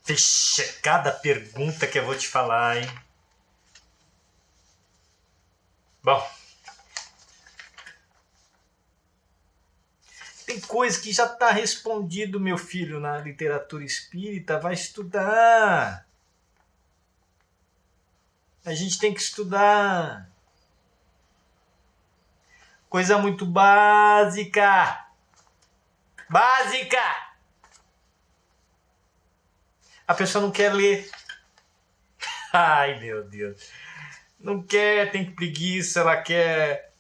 Vixe, cada pergunta que eu vou te falar, hein? Bom, tem coisa que já está respondido, meu filho, na literatura espírita. Vai estudar. A gente tem que estudar. Coisa muito básica. Básica! A pessoa não quer ler. Ai, meu Deus. Não quer, tem preguiça, ela quer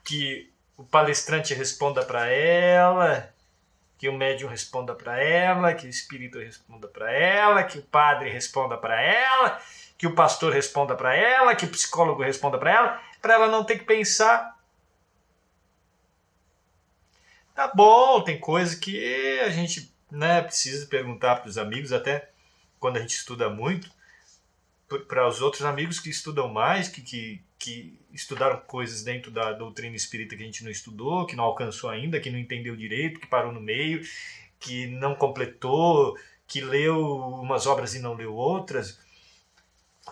que o palestrante responda para ela, que o médium responda para ela, que o espírito responda para ela, que o padre responda para ela, que o pastor responda para ela, que o psicólogo responda para ela não ter que pensar. Tá bom, tem coisa que a gente, né, precisa perguntar para os amigos, até quando a gente estuda muito, para os outros amigos que estudam mais, que estudaram coisas dentro da doutrina espírita que a gente não estudou, que não alcançou ainda, que não entendeu direito, que parou no meio, que não completou, que leu umas obras e não leu outras.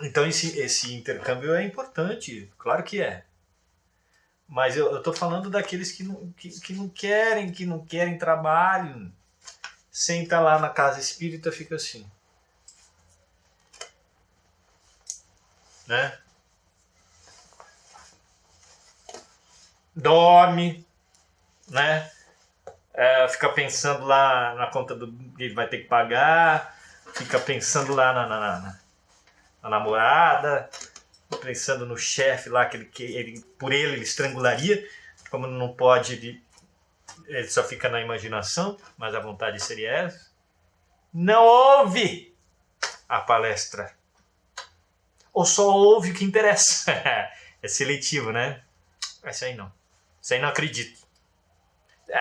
Então esse intercâmbio é importante, claro que é. Mas eu estou falando daqueles que não querem trabalho. Senta lá na casa espírita, fica assim. Né? Dorme, né? Fica pensando lá na conta que ele vai ter que pagar, fica pensando lá na namorada, pensando no chefe lá que por ele estrangularia, como não pode, ele só fica na imaginação, mas a vontade seria essa. Não ouve a palestra, ou só ouve o que interessa. É seletivo, né? Isso aí não. Isso aí não acredito.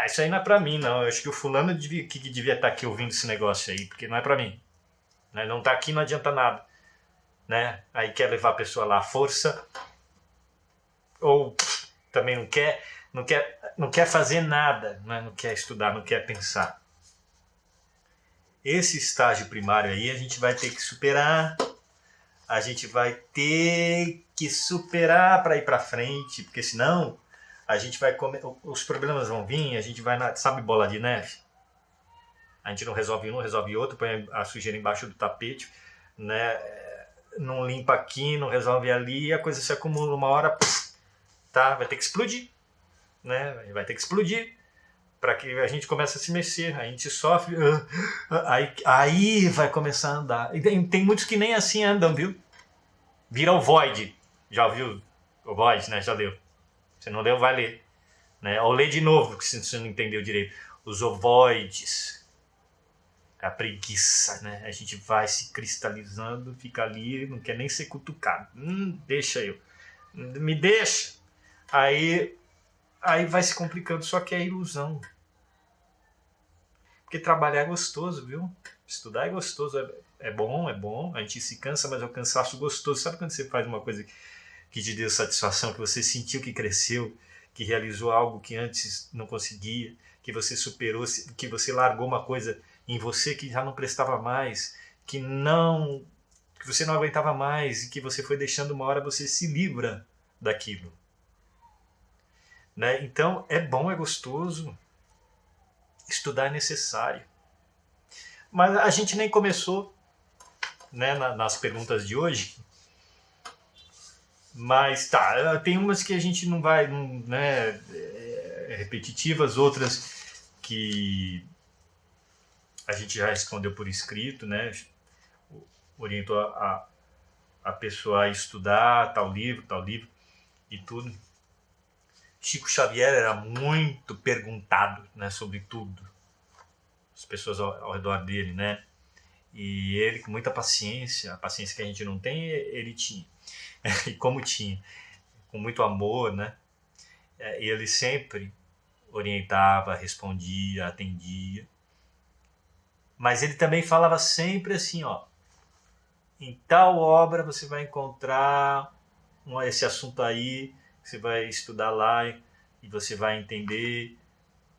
Isso aí não é pra mim, não. Eu acho que o fulano que devia estar aqui ouvindo esse negócio aí, porque não é pra mim. Né? Não tá aqui, não adianta nada. Né? Aí quer levar a pessoa lá à força, ou também não quer fazer nada, né? Não quer estudar, não quer pensar. Esse estágio primário aí a gente vai ter que superar. A gente vai ter que superar para ir para frente, porque senão a gente vai os problemas vão vir, a gente vai sabe bola de neve? A gente não resolve um, não resolve outro, põe a sujeira embaixo do tapete, né? Não limpa aqui, não resolve ali, e a coisa se acumula uma hora, tá? Vai ter que explodir, né? Vai ter que explodir para que a gente comece a se mexer, a gente sofre, aí vai começar a andar. E tem muitos que nem assim andam, viu? Vira o Void. Já ouviu o Void, né? Já leu. Se não leu, vai ler. Né? Ou lê de novo, se você não entendeu direito. Os ovoides. A preguiça, né? A gente vai se cristalizando, fica ali, não quer nem ser cutucado. Deixa eu. Me deixa. Aí vai se complicando, só que é ilusão. Porque trabalhar é gostoso, viu? Estudar é gostoso, é bom, a gente se cansa, mas é um cansaço gostoso. Sabe quando você faz uma coisa que te deu satisfação, que você sentiu que cresceu, que realizou algo que antes não conseguia, que você superou, que você largou uma coisa em você que já não prestava mais, que você não aguentava mais, e que você foi deixando, uma hora você se livra daquilo. Né? Então é bom, é gostoso. Estudar é necessário. Mas a gente nem começou, né, nas perguntas de hoje. Mas tá, tem umas que a gente não vai, né, repetitivas, outras que a gente já respondeu por escrito, né, orientou a pessoa a estudar tal livro e tudo. Chico Xavier era muito perguntado, né, sobre tudo, as pessoas ao redor dele, né, e ele com muita paciência, a paciência que a gente não tem, ele tinha. E como tinha, com muito amor, né? E ele sempre orientava, respondia, atendia. Mas ele também falava sempre assim, ó, em tal obra você vai encontrar esse assunto aí, você vai estudar lá e você vai entender.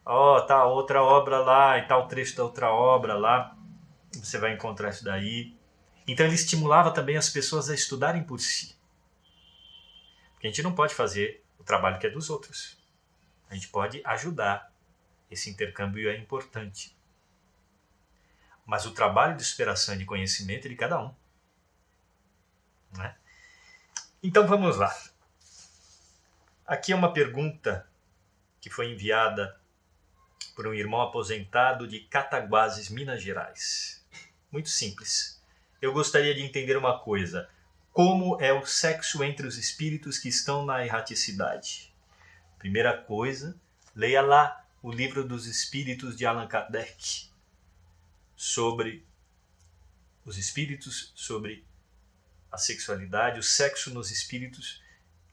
Ó, tá outra obra lá, e tal trecho da outra obra lá. você vai encontrar isso daí. Então ele estimulava também as pessoas a estudarem por si. Porque a gente não pode fazer o trabalho que é dos outros. A gente pode ajudar. Esse intercâmbio é importante. Mas o trabalho de superação e de conhecimento é de cada um. Né? Então vamos lá. Aqui é uma pergunta que foi enviada por um irmão aposentado de Cataguases, Minas Gerais. Muito simples. Eu gostaria de entender uma coisa. Como é o sexo entre os espíritos que estão na erraticidade? Primeira coisa, leia lá o Livro dos Espíritos de Allan Kardec. Sobre os espíritos, sobre a sexualidade, o sexo nos espíritos.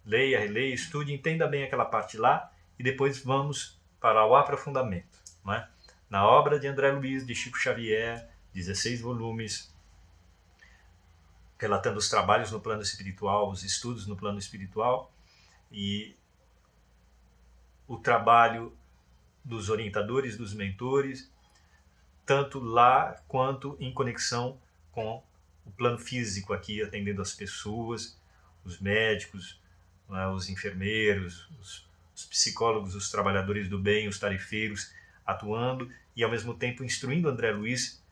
Leia, releia, estude, entenda bem aquela parte lá e depois vamos para o aprofundamento. Não é? Na obra de André Luiz, de Chico Xavier, 16 volumes, relatando os trabalhos no plano espiritual, os estudos no plano espiritual e o trabalho dos orientadores, dos mentores, tanto lá quanto em conexão com o plano físico aqui, atendendo as pessoas, os médicos, né, os enfermeiros, os psicólogos, os trabalhadores do bem, os tarefeiros, atuando e ao mesmo tempo instruindo André Luiz,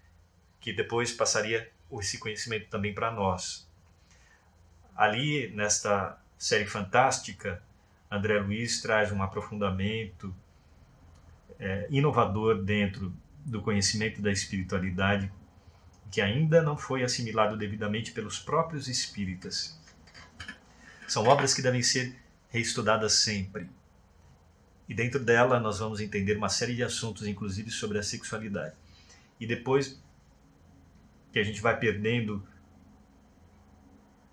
que depois passaria esse conhecimento também para nós. Ali, nesta série fantástica, André Luiz traz um aprofundamento inovador dentro do conhecimento da espiritualidade que ainda não foi assimilado devidamente pelos próprios espíritas. São obras que devem ser reestudadas sempre. E dentro dela nós vamos entender uma série de assuntos, inclusive sobre a sexualidade. E depois que a gente vai perdendo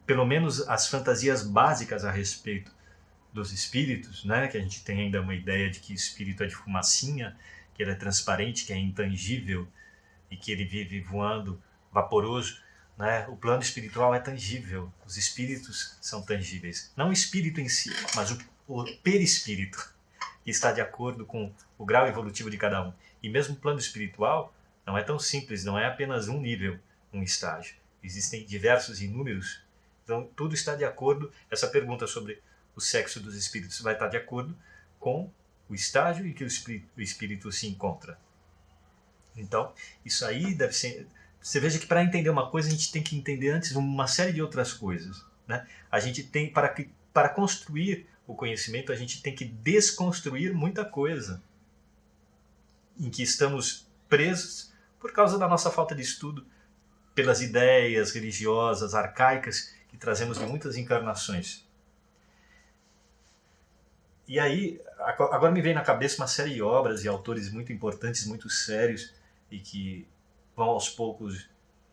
pelo menos as fantasias básicas a respeito dos espíritos, né? Que a gente tem ainda uma ideia de que o espírito é de fumacinha, que ele é transparente, que é intangível e que ele vive voando vaporoso. Né? O plano espiritual é tangível, os espíritos são tangíveis. Não o espírito em si, mas o perispírito, que está de acordo com o grau evolutivo de cada um. E mesmo o plano espiritual não é tão simples, não é apenas um nível, um estágio. Existem diversos, inúmeros. Então tudo está de acordo. Essa pergunta sobre o sexo dos espíritos vai estar de acordo com o estágio em que o espírito se encontra. Então, isso aí deve ser... Você veja que para entender uma coisa, a gente tem que entender antes uma série de outras coisas. Né? A gente tem, para construir o conhecimento, a gente tem que desconstruir muita coisa em que estamos presos por causa da nossa falta de estudo, pelas ideias religiosas, arcaicas, que trazemos de muitas encarnações. E aí, agora me vem na cabeça uma série de obras e autores muito importantes, muito sérios, e que vão aos poucos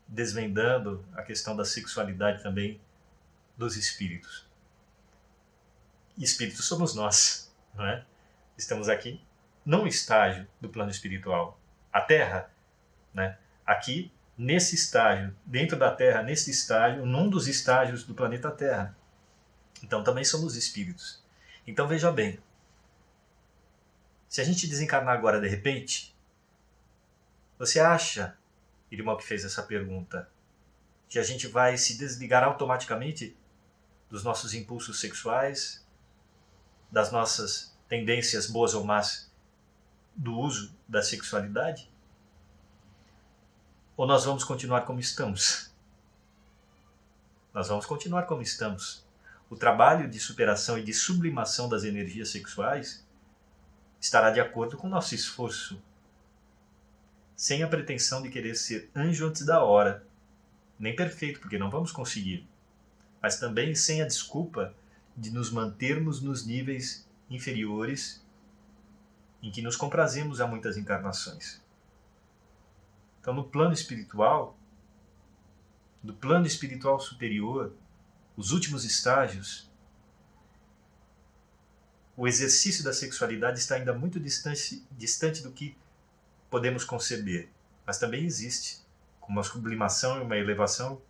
desvendando a questão da sexualidade também dos espíritos. E espíritos somos nós, não é? Estamos aqui num estágio do plano espiritual. A Terra, né? Aqui, nesse estágio, dentro da Terra, nesse estágio, num dos estágios do planeta Terra. Então também somos espíritos. Então veja bem, se a gente desencarnar agora de repente, você acha, irmão que fez essa pergunta, que a gente vai se desligar automaticamente dos nossos impulsos sexuais, das nossas tendências boas ou más do uso da sexualidade? Ou nós vamos continuar como estamos? Nós vamos continuar como estamos. O trabalho de superação e de sublimação das energias sexuais estará de acordo com o nosso esforço, sem a pretensão de querer ser anjo antes da hora, nem perfeito, porque não vamos conseguir, mas também sem a desculpa de nos mantermos nos níveis inferiores em que nos comprazemos há muitas encarnações. Então, no plano espiritual, do plano espiritual superior, os últimos estágios, o exercício da sexualidade está ainda muito distante do que podemos conceber, mas também existe, com uma sublimação e uma elevação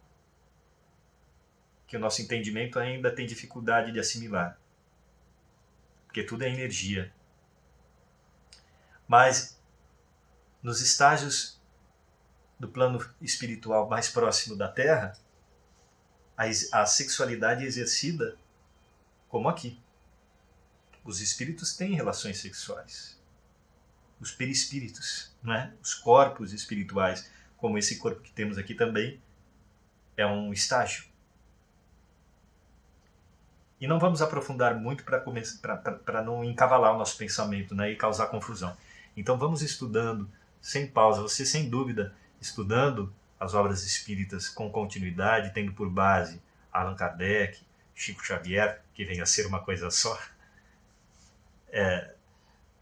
que o nosso entendimento ainda tem dificuldade de assimilar, porque tudo é energia. Mas nos estágios do plano espiritual mais próximo da Terra, a sexualidade é exercida como aqui. Os espíritos têm relações sexuais. Os perispíritos, não é? Os corpos espirituais, como esse corpo que temos aqui também, é um estágio. E não vamos aprofundar muito para não encavalar o nosso pensamento, né, e causar confusão. Então vamos estudando sem pausa. Você, sem dúvida, estudando as obras espíritas com continuidade, tendo por base Allan Kardec, Chico Xavier, que vem a ser uma coisa só,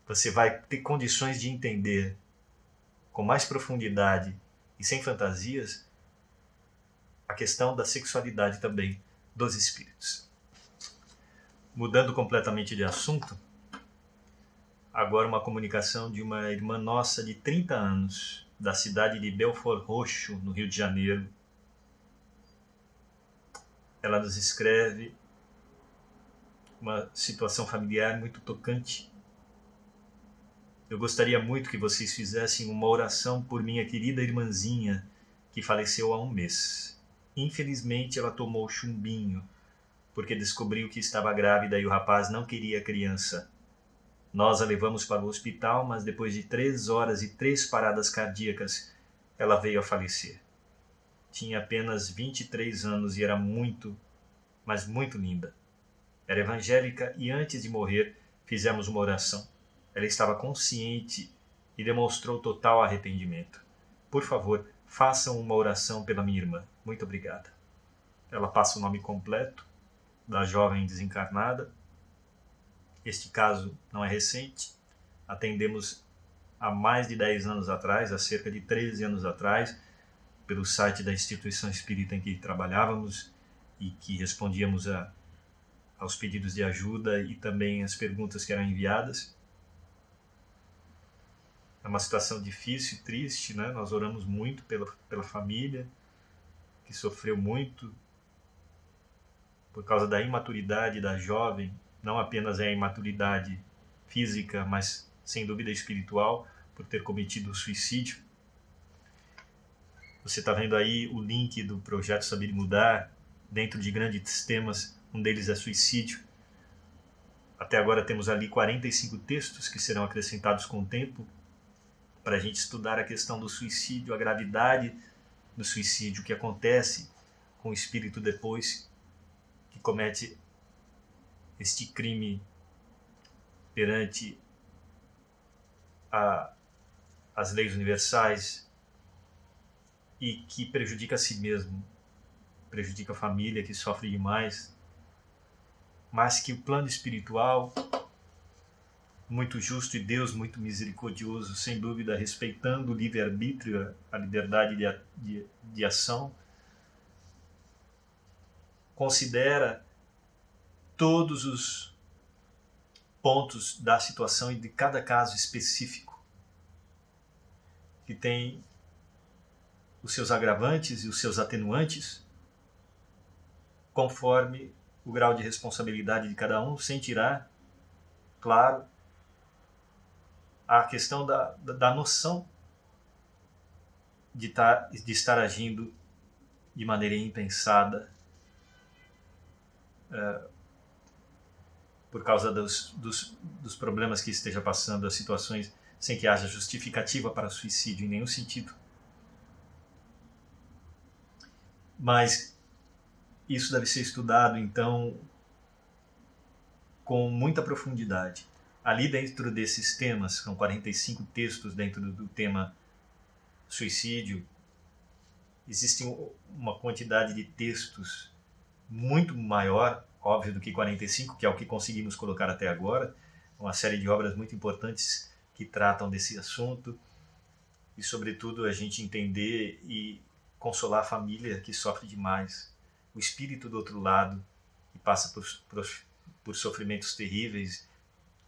você vai ter condições de entender com mais profundidade e sem fantasias a questão da sexualidade também dos espíritos. Mudando completamente de assunto, agora uma comunicação de uma irmã nossa de 30 anos, da cidade de Belfort Roxo, no Rio de Janeiro. Ela nos escreve uma situação familiar muito tocante. Eu gostaria muito que vocês fizessem uma oração por minha querida irmãzinha, que faleceu há um mês. Infelizmente, ela tomou chumbinho, porque descobriu que estava grávida e o rapaz não queria criança. Nós a levamos para o hospital, mas depois de 3 horas e 3 paradas cardíacas, ela veio a falecer. Tinha apenas 23 anos e era muito, mas muito linda. Era evangélica e antes de morrer fizemos uma oração. Ela estava consciente e demonstrou total arrependimento. Por favor, façam uma oração pela minha irmã. Muito obrigada. Ela passa o nome completo da jovem desencarnada. Este caso não é recente. Atendemos há mais de 10 anos atrás, há cerca de 13 anos atrás, pelo site da instituição espírita em que trabalhávamos e que respondíamos aos pedidos de ajuda e também às perguntas que eram enviadas. É uma situação difícil e triste, né? Nós oramos muito pela família, que sofreu muito por causa da imaturidade da jovem. Não apenas é a imaturidade física, mas sem dúvida espiritual, por ter cometido o suicídio. Você está vendo aí o link do projeto Saber Mudar, dentro de grandes temas, um deles é suicídio. Até agora temos ali 45 textos que serão acrescentados com o tempo, para a gente estudar a questão do suicídio, a gravidade do suicídio, o que acontece com o espírito depois que comete este crime perante as leis universais e que prejudica a si mesmo, prejudica a família, que sofre demais, mas que o plano espiritual, muito justo, e Deus muito misericordioso, sem dúvida, respeitando o livre-arbítrio, a liberdade de ação, considera todos os pontos da situação e de cada caso específico, que tem os seus agravantes e os seus atenuantes, conforme o grau de responsabilidade de cada um, sem tirar, claro, a questão da noção de estar agindo de maneira impensada, por causa dos problemas que esteja passando, as situações, sem que haja justificativa para suicídio em nenhum sentido. Mas isso deve ser estudado, então, com muita profundidade. Ali dentro desses temas, são 45 textos dentro do tema suicídio, existe uma quantidade de textos muito maior, óbvio, do que 45, que é o que conseguimos colocar até agora, uma série de obras muito importantes que tratam desse assunto, e sobretudo a gente entender e consolar a família que sofre demais, o espírito do outro lado, que passa por sofrimentos terríveis,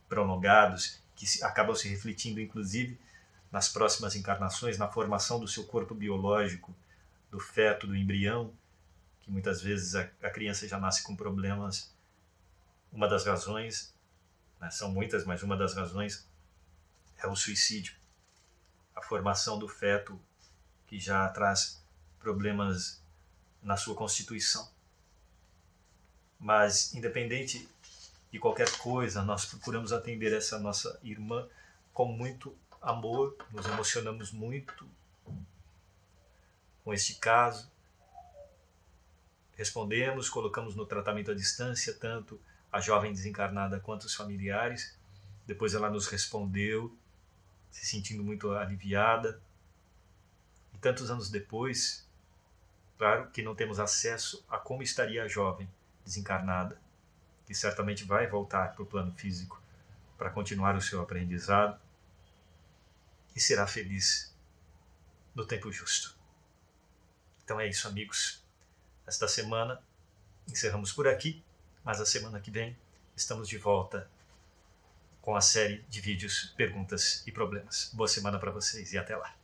prolongados, que acabam se refletindo inclusive nas próximas encarnações, na formação do seu corpo biológico, do feto, do embrião, que muitas vezes a criança já nasce com problemas. Uma das razões, né, são muitas, mas uma das razões é o suicídio. A formação do feto, que já traz problemas na sua constituição. Mas, independente de qualquer coisa, nós procuramos atender essa nossa irmã com muito amor, nos emocionamos muito com este caso. Respondemos, colocamos no tratamento à distância tanto a jovem desencarnada quanto os familiares. Depois ela nos respondeu, se sentindo muito aliviada. E tantos anos depois, claro que não temos acesso a como estaria a jovem desencarnada, que certamente vai voltar para o plano físico para continuar o seu aprendizado e será feliz no tempo justo. Então é isso, amigos. Esta semana encerramos por aqui, mas a semana que vem estamos de volta com a série de vídeos Perguntas e Problemas. Boa semana para vocês e até lá.